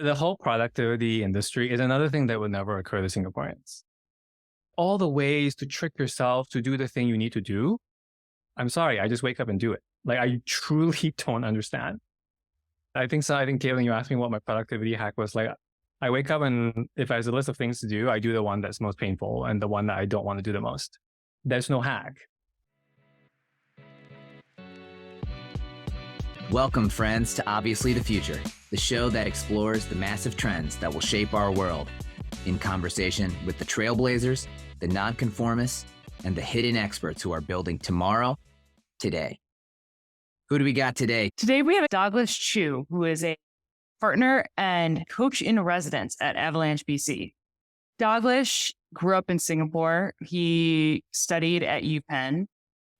The whole productivity industry is another thing that would never occur to Singaporeans. All the ways to trick yourself to do the thing you need to do. I'm sorry, I just wake up and do it. Like, I truly don't understand. I think so. I think, Caitlin, you asked me what my productivity hack was. Like, I wake up and if there's a list of things to do, I do the one that's most painful and the one that I don't want to do the most. There's no hack. Welcome, friends, to Obviously the Future, the show that explores the massive trends that will shape our world in conversation with the trailblazers, the nonconformists, and the hidden experts who are building tomorrow, today. Who do we got today? Today we have Dalglish Chew, who is a partner and coach in residence at Avalanche, BC. Dalglish grew up in Singapore. He studied at UPenn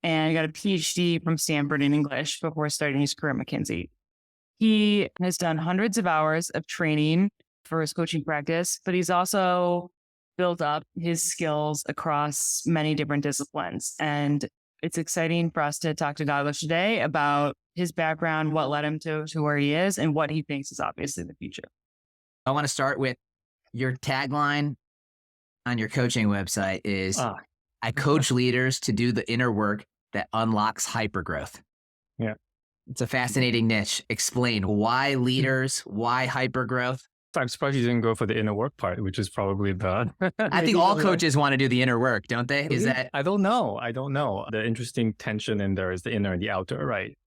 and got a Ph.D. from Stanford in English before starting his career at McKinsey. He has done hundreds of hours of training for his coaching practice, but he's also built up his skills across many different disciplines. And it's exciting for us to talk to Dalglish today about his background, what led him to where he is, and what he thinks is obviously the future. I want to start with your tagline on your coaching website is, I coach leaders to do the inner work that unlocks hypergrowth. Yeah. It's a fascinating niche. Explain why leaders, why hypergrowth? I'm surprised you didn't go for the inner work part, which is probably the... I think all coaches want to do the inner work, don't they? Is that... I don't know. The interesting tension in there is the inner and the outer, right?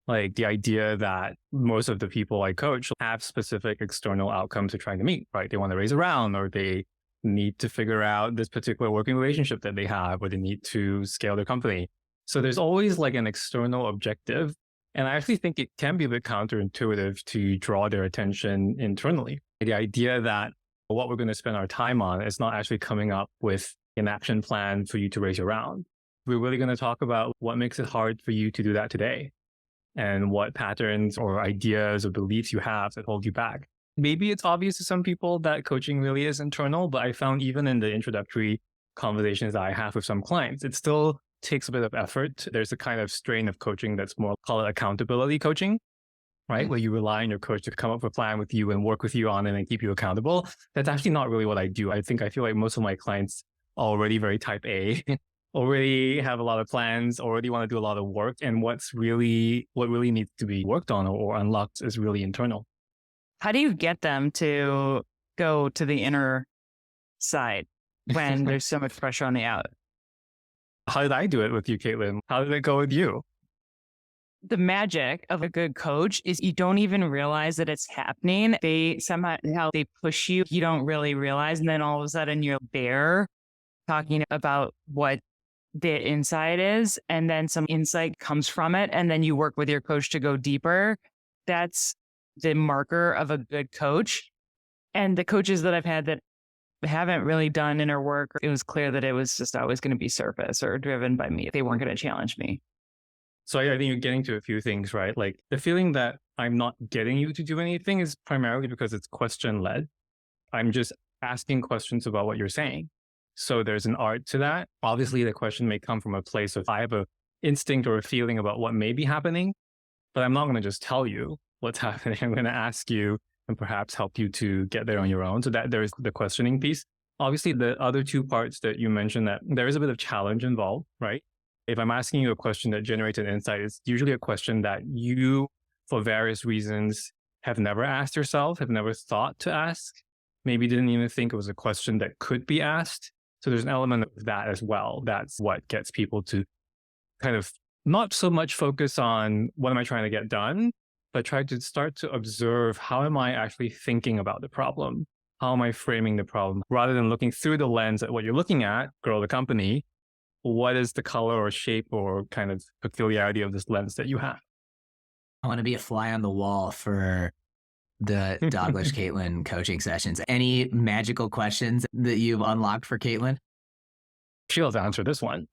Like the idea that most of the people I coach have specific external outcomes they're trying to meet, right? They want to raise a round, or they need to figure out this particular working relationship that they have, or they need to scale their company. So there's always like an external objective. And I actually think it can be a bit counterintuitive to draw their attention internally. The idea that what we're going to spend our time on is not actually coming up with an action plan for you to raise your round. We're really going to talk about what makes it hard for you to do that today and what patterns or ideas or beliefs you have that hold you back. Maybe it's obvious to some people that coaching really is internal, but I found even in the introductory conversations that I have with some clients, it still takes a bit of effort. There's a kind of strain of coaching that's more, call it accountability coaching, right? Where you rely on your coach to come up with a plan with you and work with you on it and keep you accountable. That's actually not really what I do. I feel like most of my clients are already very type A, already have a lot of plans, already want to do a lot of work. And what really needs to be worked on or unlocked is really internal. How do you get them to go to the inner side when there's so much pressure on the out? How did I do it with you, Caitlin? How did it go with you? The magic of a good coach is you don't even realize that it's happening. They push you. You don't really realize. And then all of a sudden you're there talking about what the inside is. And then some insight comes from it. And then you work with your coach to go deeper. That's the marker of a good coach. And the coaches that I've had that haven't really done inner work, it was clear that it was just always going to be surface or driven by me. They weren't going to challenge me. So I think you're getting to a few things, right? Like the feeling that I'm not getting you to do anything is primarily because it's question-led. I'm just asking questions about what you're saying. So there's an art to that. Obviously, the question may come from a place of I have an instinct or a feeling about what may be happening, but I'm not going to just tell you what's happening. I'm going to ask you and perhaps help you to get there on your own. So that there's the questioning piece. Obviously, the other two parts that you mentioned, that there is a bit of challenge involved, right? If I'm asking you a question that generates an insight, it's usually a question that you, for various reasons, have never asked yourself, have never thought to ask, maybe didn't even think it was a question that could be asked. So there's an element of that as well. That's what gets people to kind of not so much focus on what am I trying to get done, but try to start to observe how am I actually thinking about the problem? How am I framing the problem? Rather than looking through the lens at what you're looking at, grow the company, what is the color or shape or kind of peculiarity of this lens that you have? I want to be a fly on the wall for the Dalglish Caitlin coaching sessions. Any magical questions that you've unlocked for Caitlin? She'll answer this one.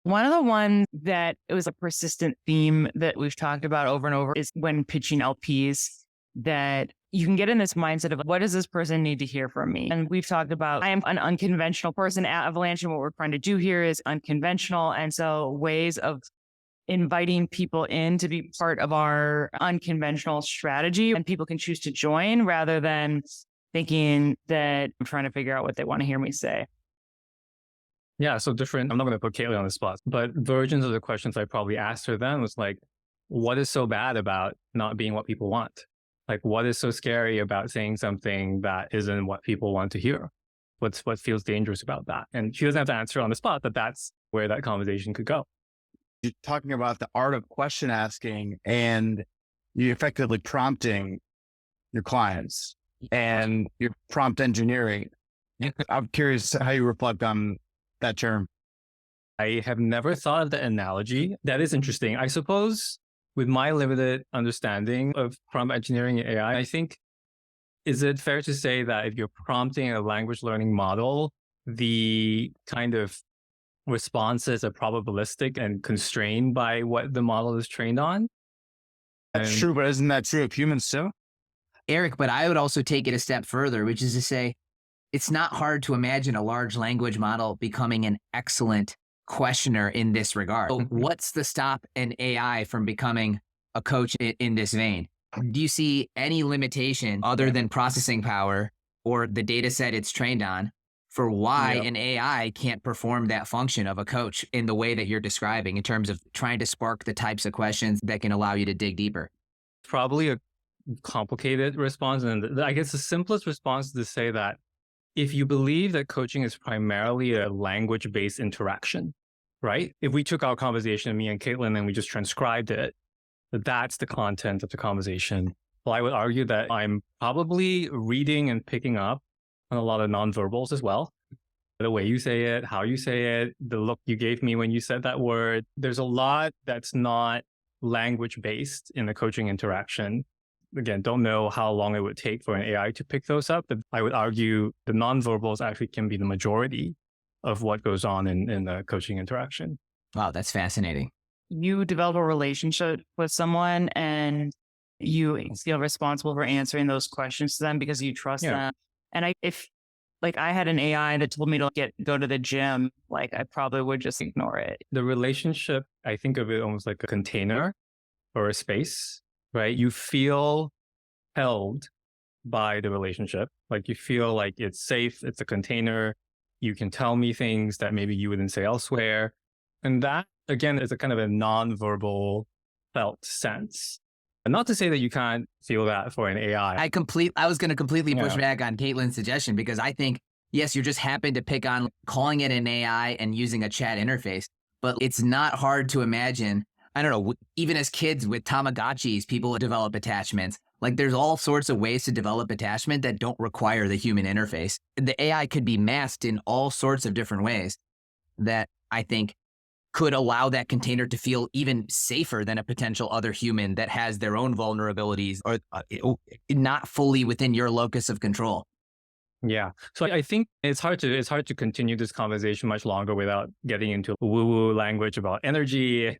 One of the ones that it was a persistent theme that we've talked about over and over is when pitching LPs, that you can get in this mindset of what does this person need to hear from me? And we've talked about, I am an unconventional person at Avalanche, and what we're trying to do here is unconventional. And so ways of inviting people in to be part of our unconventional strategy, and people can choose to join rather than thinking that I'm trying to figure out what they want to hear me say. Yeah, so different. I'm not going to put Caitlin on the spot, but versions of the questions I probably asked her then was like, what is so bad about not being what people want? Like, what is so scary about saying something that isn't what people want to hear? What feels dangerous about that? And she doesn't have to answer on the spot, but that's where that conversation could go. You're talking about the art of question asking, and you're effectively prompting your clients, and you're prompt engineering. I'm curious how you reflect on that term. I have never thought of the analogy. That is interesting. I suppose with my limited understanding of prompt engineering and AI, I think, is it fair to say that if you're prompting a language learning model, the kind of responses are probabilistic and constrained by what the model is trained on? That's true, but isn't that true of humans too? Eric, but I would also take it a step further, which is to say, it's not hard to imagine a large language model becoming an excellent questioner in this regard. So what's the stop an AI from becoming a coach in this vein? Do you see any limitation other than processing power or the data set it's trained on for why an AI can't perform that function of a coach in the way that you're describing in terms of trying to spark the types of questions that can allow you to dig deeper? Probably a complicated response. And I guess the simplest response is to say that if you believe that coaching is primarily a language-based interaction, right? If we took our conversation, me and Caitlin, and we just transcribed it, that's the content of the conversation. Well, I would argue that I'm probably reading and picking up on a lot of nonverbals as well. The way you say it, how you say it, the look you gave me when you said that word. There's a lot that's not language-based in the coaching interaction. Again, don't know how long it would take for an AI to pick those up, but I would argue the nonverbals actually can be the majority of what goes on in the coaching interaction. Wow, that's fascinating. You develop a relationship with someone and you feel responsible for answering those questions to them because you trust them. And if I had an AI that told me to go to the gym, I probably would just ignore it. The relationship, I think of it almost like a container or a space, right? You feel held by the relationship. Like you feel like it's safe. It's a container. You can tell me things that maybe you wouldn't say elsewhere. And that, again, is a kind of a non-verbal felt sense. And not to say that you can't feel that for an AI. I was going to completely push back on Caitlin's suggestion because I think, yes, you just happen to pick on calling it an AI and using a chat interface, but it's not hard to imagine. I don't know, even as kids with Tamagotchis, people develop attachments. There's all sorts of ways to develop attachment that don't require the human interface. The AI could be masked in all sorts of different ways that I think could allow that container to feel even safer than a potential other human that has their own vulnerabilities or not fully within your locus of control. Yeah. So I think it's hard to continue this conversation much longer without getting into woo-woo language about energy,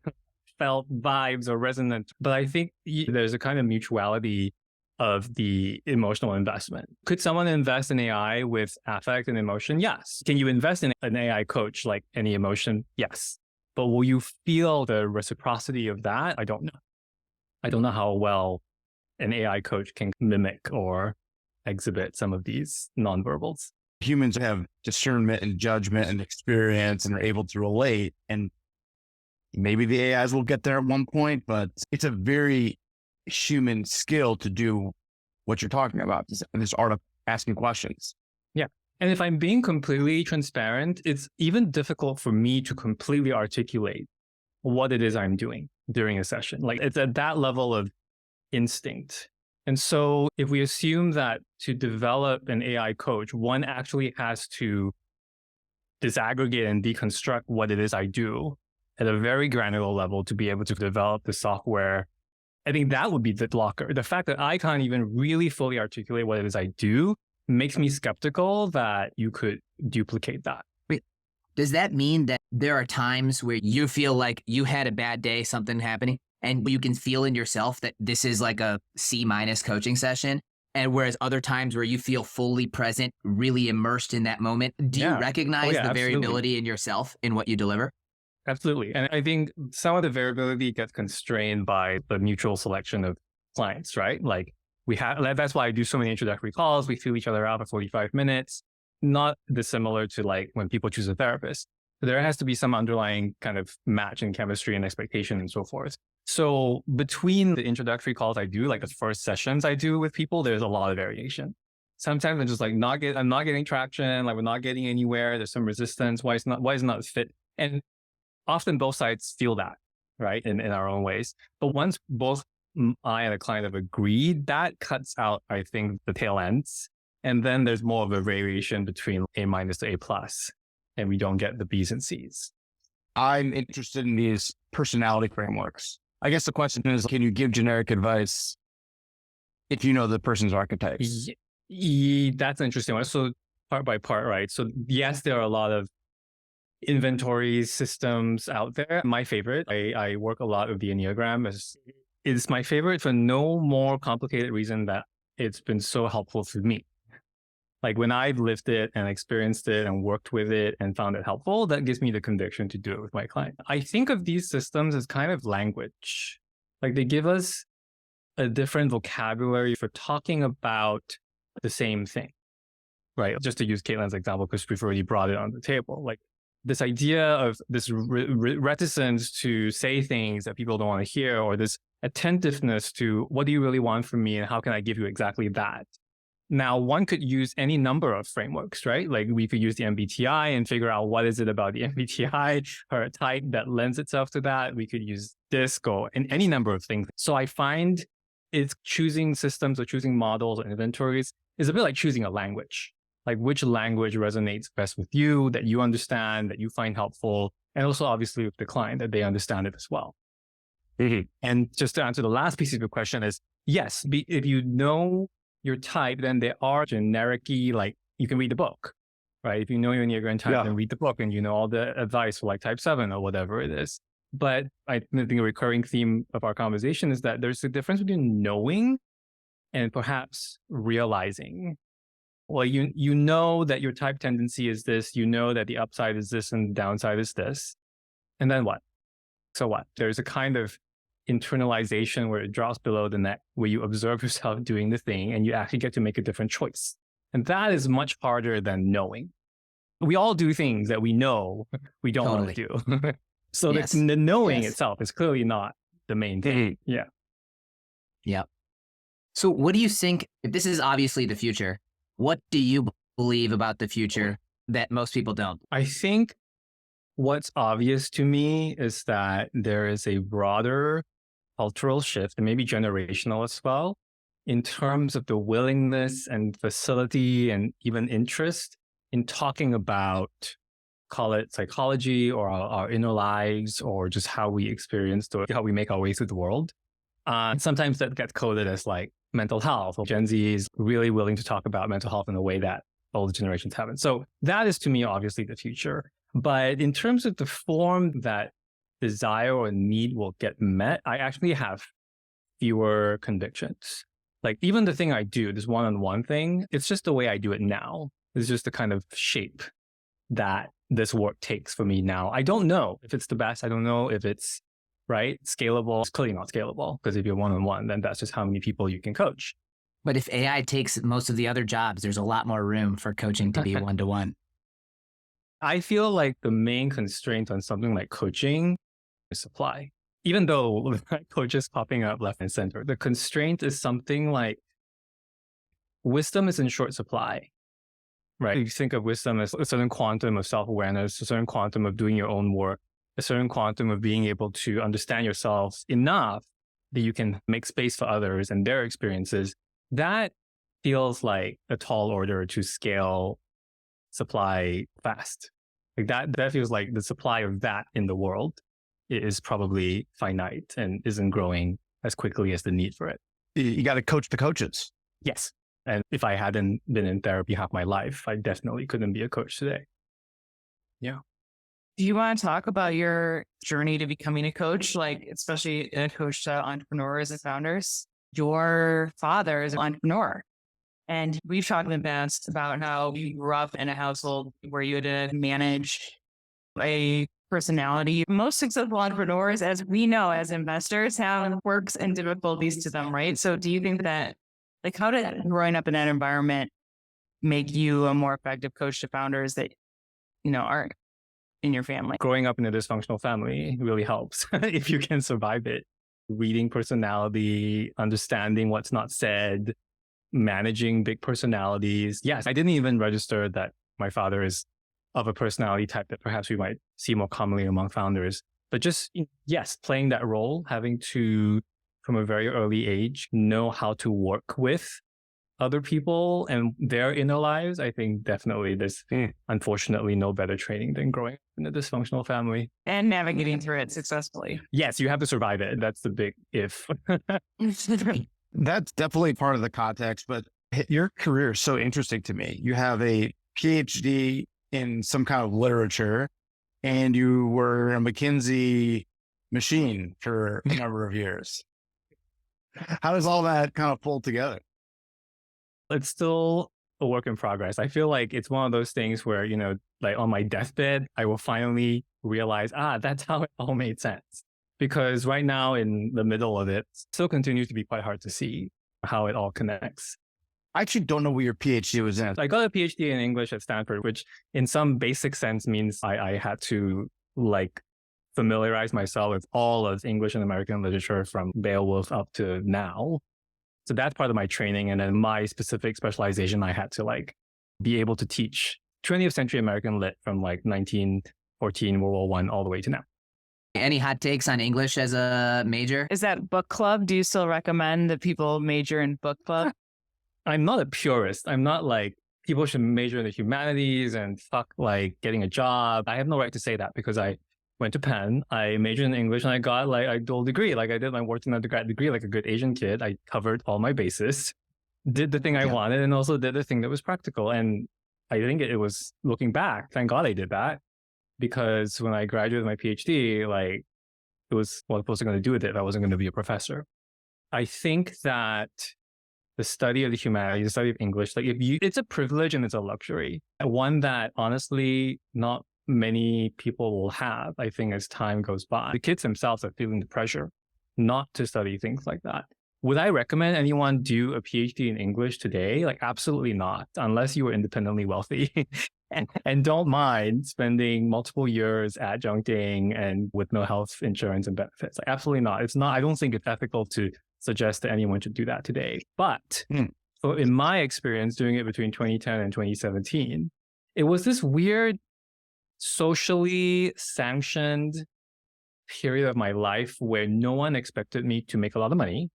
felt vibes or resonance. But I think there's a kind of mutuality of the emotional investment. Could someone invest in AI with affect and emotion? Yes. Can you invest in an AI coach like any emotion? Yes. But will you feel the reciprocity of that? I don't know. I don't know how well an AI coach can mimic or exhibit some of these nonverbals. Humans have discernment and judgment and experience and are able to relate. And maybe the AIs will get there at one point, but it's a very human skill to do what you're talking about, this art of asking questions. Yeah. And if I'm being completely transparent, it's even difficult for me to completely articulate what it is I'm doing during a session. It's at that level of instinct. And so if we assume that to develop an AI coach, one actually has to disaggregate and deconstruct what it is I do at a very granular level to be able to develop the software, I think that would be the blocker. The fact that I can't even really fully articulate what it is I do makes me skeptical that you could duplicate that. Wait, does that mean that there are times where you feel like you had a bad day, something happening, and you can feel in yourself that this is like a C- coaching session? And whereas other times where you feel fully present, really immersed in that moment, do you recognize the absolutely. variability in yourself in what you deliver? Absolutely. And I think some of the variability gets constrained by the mutual selection of clients, right? Like that's why I do so many introductory calls. We feel each other out for 45 minutes, not dissimilar to like when people choose a therapist. There has to be some underlying kind of match in chemistry and expectation and so forth. So between the introductory calls I do, like the first sessions I do with people, there's a lot of variation. Sometimes I'm just like I'm not getting traction, like we're not getting anywhere. There's some resistance. Why is not a fit? And often both sides feel that, right? In our own ways. But once both I and a client have agreed, that cuts out, I think, the tail ends. And then there's more of a variation between A- to A+, and we don't get the B's and C's. I'm interested in these personality frameworks. I guess the question is, can you give generic advice if you know the person's archetypes? That's an interesting one. So part by part, right? So yes, there are a lot of inventory systems out there. My favorite, I work a lot with the Enneagram. It's my favorite for no more complicated reason that it's been so helpful for me. Like when I've lived it and experienced it and worked with it and found it helpful, that gives me the conviction to do it with my client. I think of these systems as kind of language. Like they give us a different vocabulary for talking about the same thing, right? Just to use Caitlin's example, because we've already brought it on the table. Like this idea of this reticence to say things that people don't want to hear, or this attentiveness to what do you really want from me and how can I give you exactly that? Now, one could use any number of frameworks, right? Like we could use the MBTI and figure out what is it about the MBTI or a type that lends itself to that. We could use DISC or any number of things. So I find it's choosing systems or choosing models or inventories is a bit like choosing a language. Like which language resonates best with you, that you understand, that you find helpful, and also obviously with the client that they understand it as well. Mm-hmm. And just to answer the last piece of your question is, yes, if you know your type, then there are generic-y, like you can read the book, right? If you know your Enneagram type, then read the book and you know all the advice for like type 7 or whatever it is. But I think a recurring theme of our conversation is that there's a difference between knowing and perhaps realizing. Well, you know that your type tendency is this, you know that the upside is this and the downside is this. And then what? So what? There's a kind of internalization where it drops below the neck, where you observe yourself doing the thing and you actually get to make a different choice. And that is much harder than knowing. We all do things that we know we don't want to do. So yes. the knowing itself is clearly not the main thing. Yeah. Yeah. So what do you think, if this is obviously the future, what do you believe about the future that most people don't? I think what's obvious to me is that there is a broader cultural shift, and maybe generational as well, in terms of the willingness and facility and even interest in talking about, call it psychology or our inner lives or just how we experience or how we make our way through the world. Sometimes that gets coded as like mental health. Gen Z is really willing to talk about mental health in a way that older generations haven't. So that is to me, obviously the future. But in terms of the form that desire or need will get met, I actually have fewer convictions. Like even the thing I do, this one-on-one thing, it's just the way I do it now. It's just the kind of shape that this work takes for me now. I don't know if it's the best. I don't know if it's right, scalable. It's clearly not scalable because if you're one-on-one, then that's just how many people you can coach. But if AI takes most of the other jobs, there's a lot more room for coaching to be one-to-one. I feel like the main constraint on something like coaching is supply. Even though coaches popping up left and center, the constraint is something like wisdom is in short supply, right? You think of wisdom as a certain quantum of self-awareness, a certain quantum of doing your own work, a certain quantum of being able to understand yourself enough that you can make space for others and their experiences. That feels like a tall order to scale supply fast. Like that feels like the supply of that in the world is probably finite and isn't growing as quickly as the need for it. You got to coach the coaches. Yes. And if I hadn't been in therapy half my life, I definitely couldn't be a coach today. Yeah. Do you want to talk about your journey to becoming a coach, like especially a coach to entrepreneurs and founders? Your father is an entrepreneur. And we've talked in the past about how you grew up in a household where you had to manage a personality. Most successful entrepreneurs, as we know, as investors, have quirks and difficulties to them, right? So do you think that, like, how did growing up in that environment make you a more effective coach to founders that, aren't in your family? Growing up in a dysfunctional family really helps if you can survive it. Reading personality, understanding what's not said, managing big personalities. Yes, I didn't even register that my father is of a personality type that perhaps we might see more commonly among founders. But just, yes, playing that role, having to, from a very early age, know how to work with other people and their inner lives. I think definitely there's unfortunately no better training than growing up in a dysfunctional family. And navigating through it successfully. Yes, you have to survive it. That's the big if. That's definitely part of the context, but your career is so interesting to me. You have a Ph.D. in some kind of literature, and you were a McKinsey machine for a number of years. How does all that kind of pull together? It's still a work in progress. I feel like it's one of those things where, like on my deathbed, I will finally realize, that's how it all made sense. Because right now in the middle of it, still continues to be quite hard to see how it all connects. I actually don't know what your PhD was in. I got a PhD in English at Stanford, which in some basic sense means I had to familiarize myself with all of English and American literature from Beowulf up to now. So that's part of my training. And then my specific specialization, I had to be able to teach 20th century American lit from 1914, World War I, all the way to now. Any hot takes on English as a major? Is that book club? Do you still recommend that people major in book club? I'm not a purist. I'm not people should major in the humanities and fuck getting a job. I have no right to say that because I went to Penn, I majored in English, and I got a dual degree. I did my worked in undergrad degree like a good Asian kid. I covered all my bases, did the thing I wanted, and also did the thing that was practical. And I think it was, looking back, thank God I did that, because when I graduated my PhD, it was what was I going to do with it if I wasn't going to be a professor. I think that the study of the humanities, the study of English, it's a privilege and it's a luxury, one that honestly not many people will have, I think, as time goes by. The kids themselves are feeling the pressure not to study things like that. Would I recommend anyone do a PhD in English today? Absolutely not, unless you were independently wealthy and don't mind spending multiple years adjuncting and with no health insurance and benefits. Absolutely not. It's not. I don't think it's ethical to suggest that anyone should do that today. But so in my experience doing it between 2010 and 2017, it was this weird socially sanctioned period of my life where no one expected me to make a lot of money.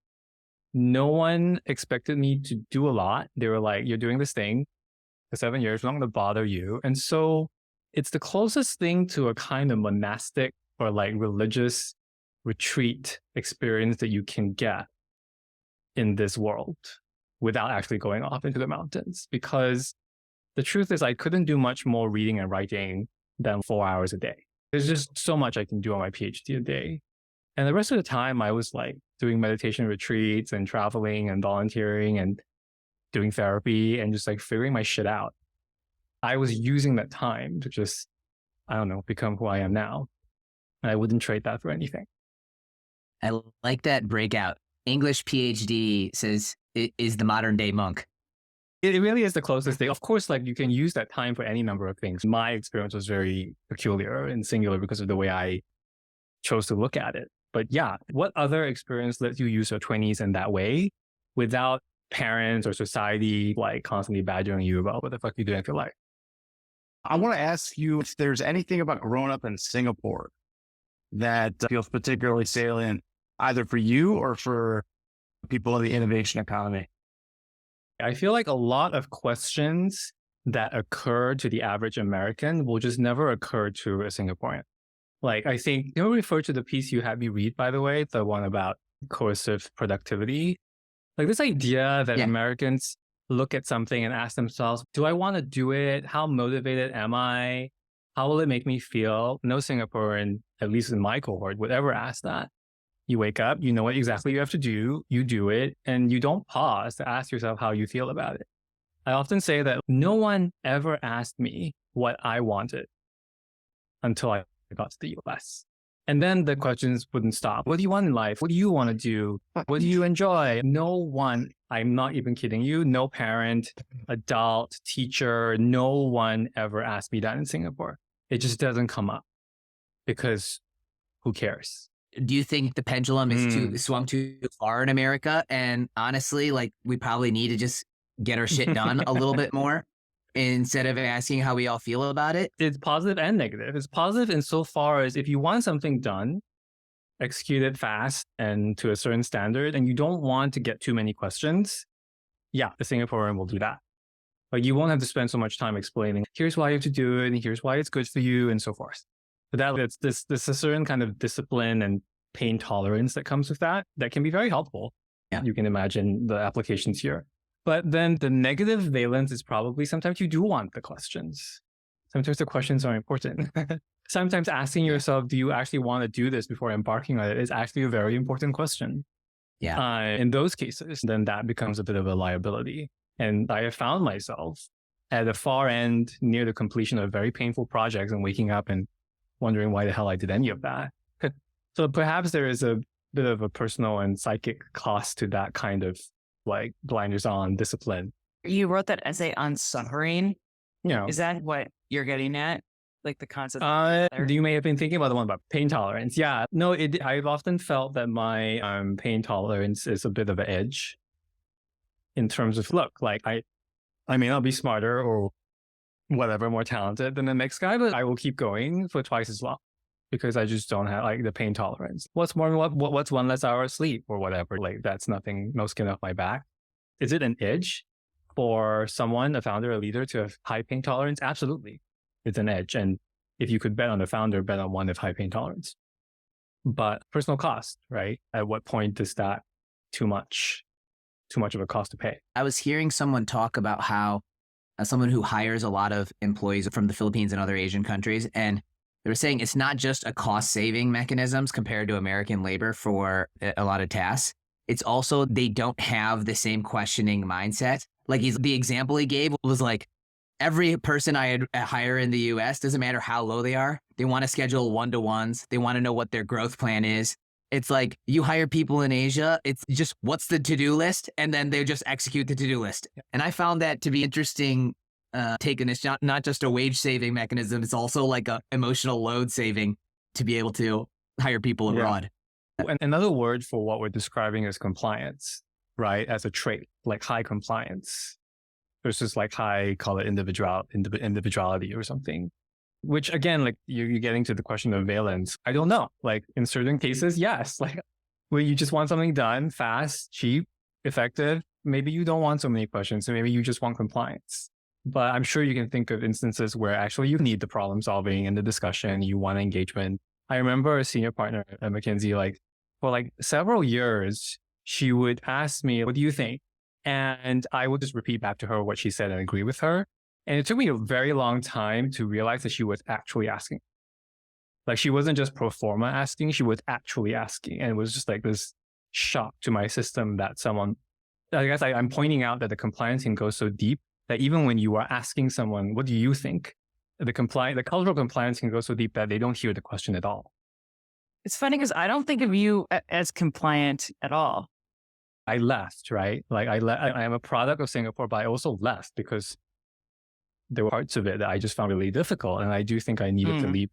No one expected me to do a lot. They were like, you're doing this thing for 7 years, we're not going to bother you. And so it's the closest thing to a kind of monastic or religious retreat experience that you can get in this world without actually going off into the mountains. Because the truth is I couldn't do much more reading and writing than 4 hours a day. There's just so much I can do on my PhD a day. And the rest of the time I was doing meditation retreats and traveling and volunteering and doing therapy and just figuring my shit out. I was using that time to just, become who I am now. And I wouldn't trade that for anything. I like that breakout. English PhD says it is the modern day monk. It really is the closest thing. Of course, you can use that time for any number of things. My experience was very peculiar and singular because of the way I chose to look at it. But yeah, what other experience lets you use your 20s in that way without parents or society constantly badgering you about what the fuck you're doing with your life? I want to ask you if there's anything about growing up in Singapore that feels particularly salient, either for you or for people in the innovation economy. I feel like a lot of questions that occur to the average American will just never occur to a Singaporean. I think, you refer to the piece you had me read, by the way, the one about coercive productivity. This idea that Americans look at something and ask themselves, do I want to do it? How motivated am I? How will it make me feel? No Singaporean, at least in my cohort, would ever ask that. You wake up, you know what exactly you have to do, you do it, and you don't pause to ask yourself how you feel about it. I often say that no one ever asked me what I wanted until I I got to the US. And then the questions wouldn't stop. What do you want in life? What do you want to do? What do you enjoy? No one, I'm not even kidding you, no parent, adult, teacher, no one ever asked me that in Singapore. It just doesn't come up because who cares? Do you think the pendulum is swung too far in America? And honestly, like we probably need to just get our shit done a little bit more instead of asking how we all feel about it. It's positive and negative. It's positive insofar as if you want something done, execute it fast and to a certain standard, and you don't want to get too many questions, yeah, the Singaporean will do that. But you won't have to spend so much time explaining, here's why you have to do it, and here's why it's good for you, and so forth. But that's this a certain kind of discipline and pain tolerance that comes with that can be very helpful. Yeah. You can imagine the applications here. But then the negative valence is probably sometimes you do want the questions. Sometimes the questions are important. Sometimes asking yourself, do you actually want to do this before embarking on it is actually a very important question. Yeah. In those cases, then that becomes a bit of a liability. And I have found myself at the far end near the completion of very painful projects and waking up and wondering why the hell I did any of that. So perhaps there is a bit of a personal and psychic cost to that kind of like blinders on discipline. You wrote that essay on suffering. You know, Is that what you're getting at? Like the concept? you may have been thinking about the one about pain tolerance. Yeah, no, I've often felt that my pain tolerance is a bit of an edge in terms of, look, like I may not be smarter or whatever, more talented than the next guy, but I will keep going for twice as long because I just don't have like the pain tolerance. What's one less hour of sleep or whatever? Like that's nothing, no skin off my back. Is it an edge for someone, a founder, a leader to have high pain tolerance? Absolutely. It's an edge. And if you could bet on the founder, bet on one with high pain tolerance. But personal cost, right? At what point is that too much of a cost to pay? I was hearing someone talk about how someone who hires a lot of employees from the Philippines and other Asian countries, and they were saying it's not just a cost saving mechanisms compared to American labor for a lot of tasks. It's also they don't have the same questioning mindset. Like the example he gave was like, every person I hire in the US, doesn't matter how low they are, they want to schedule one-to-ones. They want to know what their growth plan is. It's like you hire people in Asia, it's just what's the to-do list? And then they just execute the to-do list. And I found that to be interesting take, and it's not just a wage saving mechanism, it's also like a emotional load saving to be able to hire people abroad. And another word for what we're describing is compliance, right? As a trait, like high compliance versus like high, call it individuality or something. Which again, like you're getting to the question of valence. I don't know. Like in certain cases, yes. Like where you just want something done fast, cheap, effective. Maybe you don't want so many questions. So maybe you just want compliance. But I'm sure you can think of instances where actually you need the problem solving and the discussion. You want engagement. I remember a senior partner at McKinsey, like for like several years, she would ask me, what do you think? And I would just repeat back to her what she said and agree with her. And it took me a very long time to realize that she was actually asking. Like she wasn't just pro forma asking, she was actually asking. And it was just like this shock to my system that someone, I guess I'm pointing out that the compliance can go so deep that even when you are asking someone, what do you think? The cultural compliance can go so deep that they don't hear the question at all. It's funny because I don't think of you as compliant at all. I left, right? Like I am a product of Singapore, but I also left because there were parts of it that I just found really difficult. And I do think I needed to leave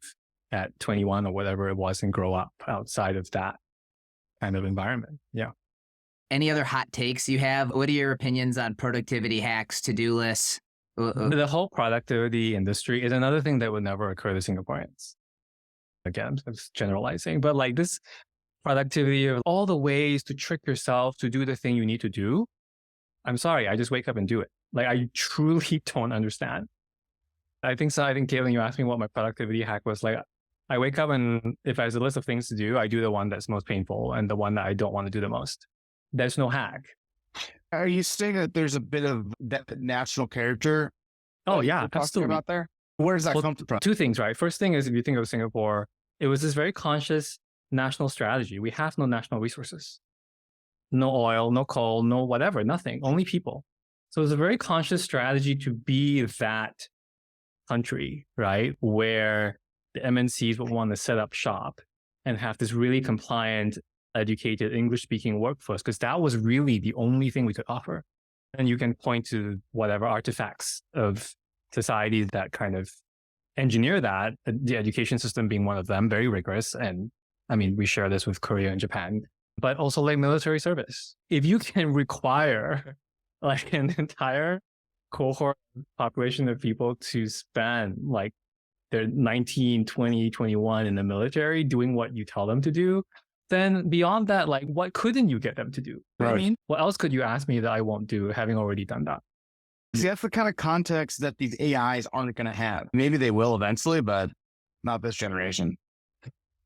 at 21 or whatever it was and grow up outside of that kind of environment. Yeah. Any other hot takes you have? What are your opinions on productivity hacks, to-do lists? The whole productivity industry is another thing that would never occur to Singaporeans. Again, I'm just generalizing, but like this productivity of all the ways to trick yourself to do the thing you need to do. I'm sorry, I just wake up and do it. Like I truly don't understand. I think, Caitlin, you asked me what my productivity hack was. Like I wake up and if there's a list of things to do, I do the one that's most painful and the one that I don't want to do the most. There's no hack. Are you saying that there's a bit of that national character? Oh yeah, absolutely. About there? Where does that come from? Two things, right? First thing is if you think of Singapore, it was this very conscious national strategy. We have no national resources. No oil, no coal, no whatever, nothing, only people. So it's a very conscious strategy to be that country, right? Where the MNCs would want to set up shop and have this really compliant, educated English-speaking workforce, because that was really the only thing we could offer. And you can point to whatever artifacts of societies that kind of engineer that, the education system being one of them, very rigorous. And I mean, we share this with Korea and Japan, but also like military service. If you can require like an entire cohort population of people to spend like their 19, 20, 21 in the military doing what you tell them to do, then beyond that, like what couldn't you get them to do? Right. I mean, what else could you ask me that I won't do, having already done that? See, that's the kind of context that these AIs aren't going to have. Maybe they will eventually, but not this generation.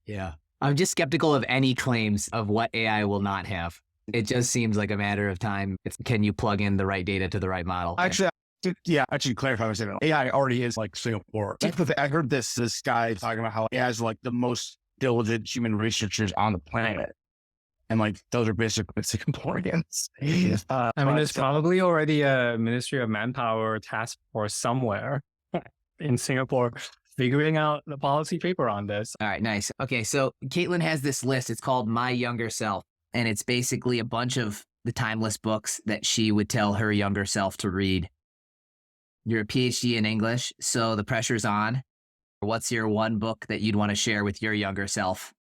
Yeah. I'm just skeptical of any claims of what AI will not have. It just seems like a matter of time. Can you plug in the right data to the right model? Actually, I should clarify my statement. AI already is like Singapore. That's the thing. I heard this guy talking about how AI is like the most diligent human researchers on the planet. And like, those are basically Singaporeans. I mean, there's probably already a Ministry of Manpower task force somewhere in Singapore figuring out the policy paper on this. All right, nice. Okay, so Caitlin has this list. It's called My Younger Self. And it's basically a bunch of the timeless books that she would tell her younger self to read. You're a PhD in English, so the pressure's on. What's your one book that you'd want to share with your younger self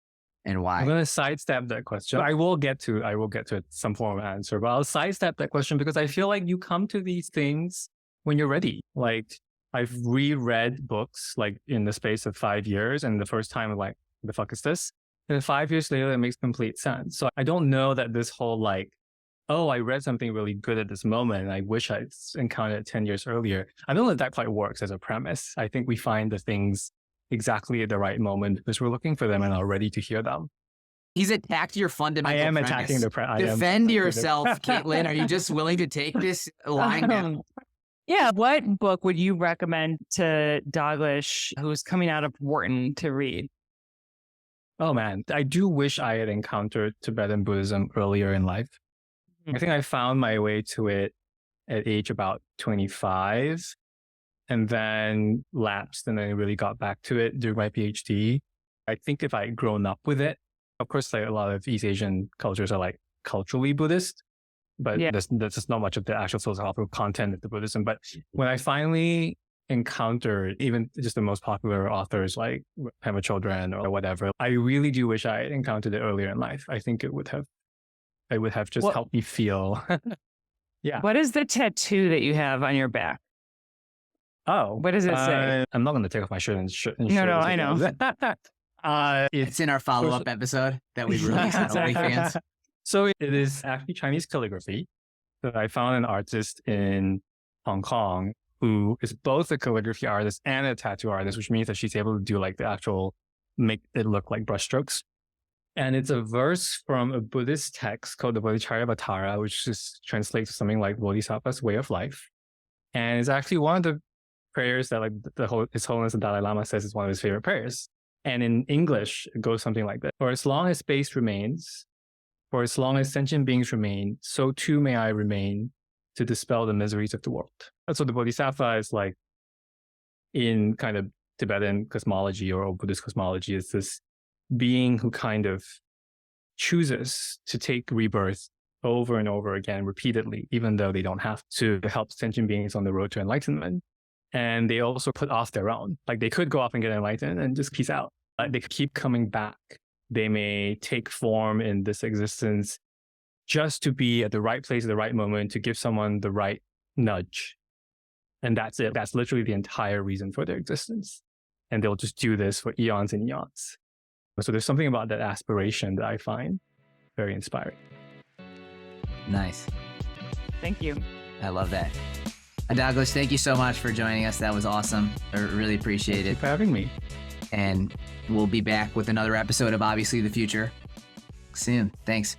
and why? I'm going to sidestep that question. I will get to it some form of answer, but I'll sidestep that question because I feel like you come to these things when you're ready. Like I've reread books like in the space of 5 years, and the first time I'm like, the fuck is this? And then 5 years later, it makes complete sense. So I don't know that this whole like, oh, I read something really good at this moment and I wish I'd encountered it 10 years earlier. I don't know that quite works as a premise. I think we find the things exactly at the right moment because we're looking for them and are ready to hear them. He's attacked your fundamental I am premise. attacking the premise. Defend yourself, Caitlin. Are you just willing to take this line down? Yeah. What book would you recommend to Dalglish, who's coming out of Wharton, to read? Oh man, I do wish I had encountered Tibetan Buddhism earlier in life. I think I found my way to it at age about 25 and then lapsed and then really got back to it during my PhD. I think if I had grown up with it, of course, like a lot of East Asian cultures are like culturally Buddhist, but there's just not much of the actual philosophical content of the Buddhism. But when I finally encountered even just the most popular authors like Pema Chodron or whatever, I really do wish I had encountered it earlier in life. I think it would have just helped me feel. Yeah. What is the tattoo that you have on your back? Oh, what does it say? I'm not going to take off my shirt and show No, I know. It's in our follow-up episode that we released on OnlyFans. So it is actually Chinese calligraphy that I found an artist in Hong Kong who is both a calligraphy artist and a tattoo artist, which means that she's able to do like the actual, make it look like brushstrokes. And it's a verse from a Buddhist text called the Bodhicharyavatara, which just translates to something like Bodhisattva's way of life. And it's actually one of the prayers that like His Holiness the Dalai Lama says is one of his favorite prayers. And in English, it goes something like that. For as long as space remains, for as long as sentient beings remain, so too may I remain to dispel the miseries of the world. And so the Bodhisattva is like, in kind of Tibetan cosmology or Buddhist cosmology, is this being who kind of chooses to take rebirth over and over again repeatedly, even though they don't have to help sentient beings on the road to enlightenment. And they also put off their own. Like they could go off and get enlightened and just peace out. They keep coming back. They may take form in this existence just to be at the right place at the right moment to give someone the right nudge. And that's it. That's literally the entire reason for their existence. And they'll just do this for eons and eons. So there's something about that aspiration that I find very inspiring. Nice. Thank you. I love that. Dalglish, thank you so much for joining us. That was awesome. I really appreciate it. Thank you for having me. And we'll be back with another episode of Obviously the Future soon. Thanks.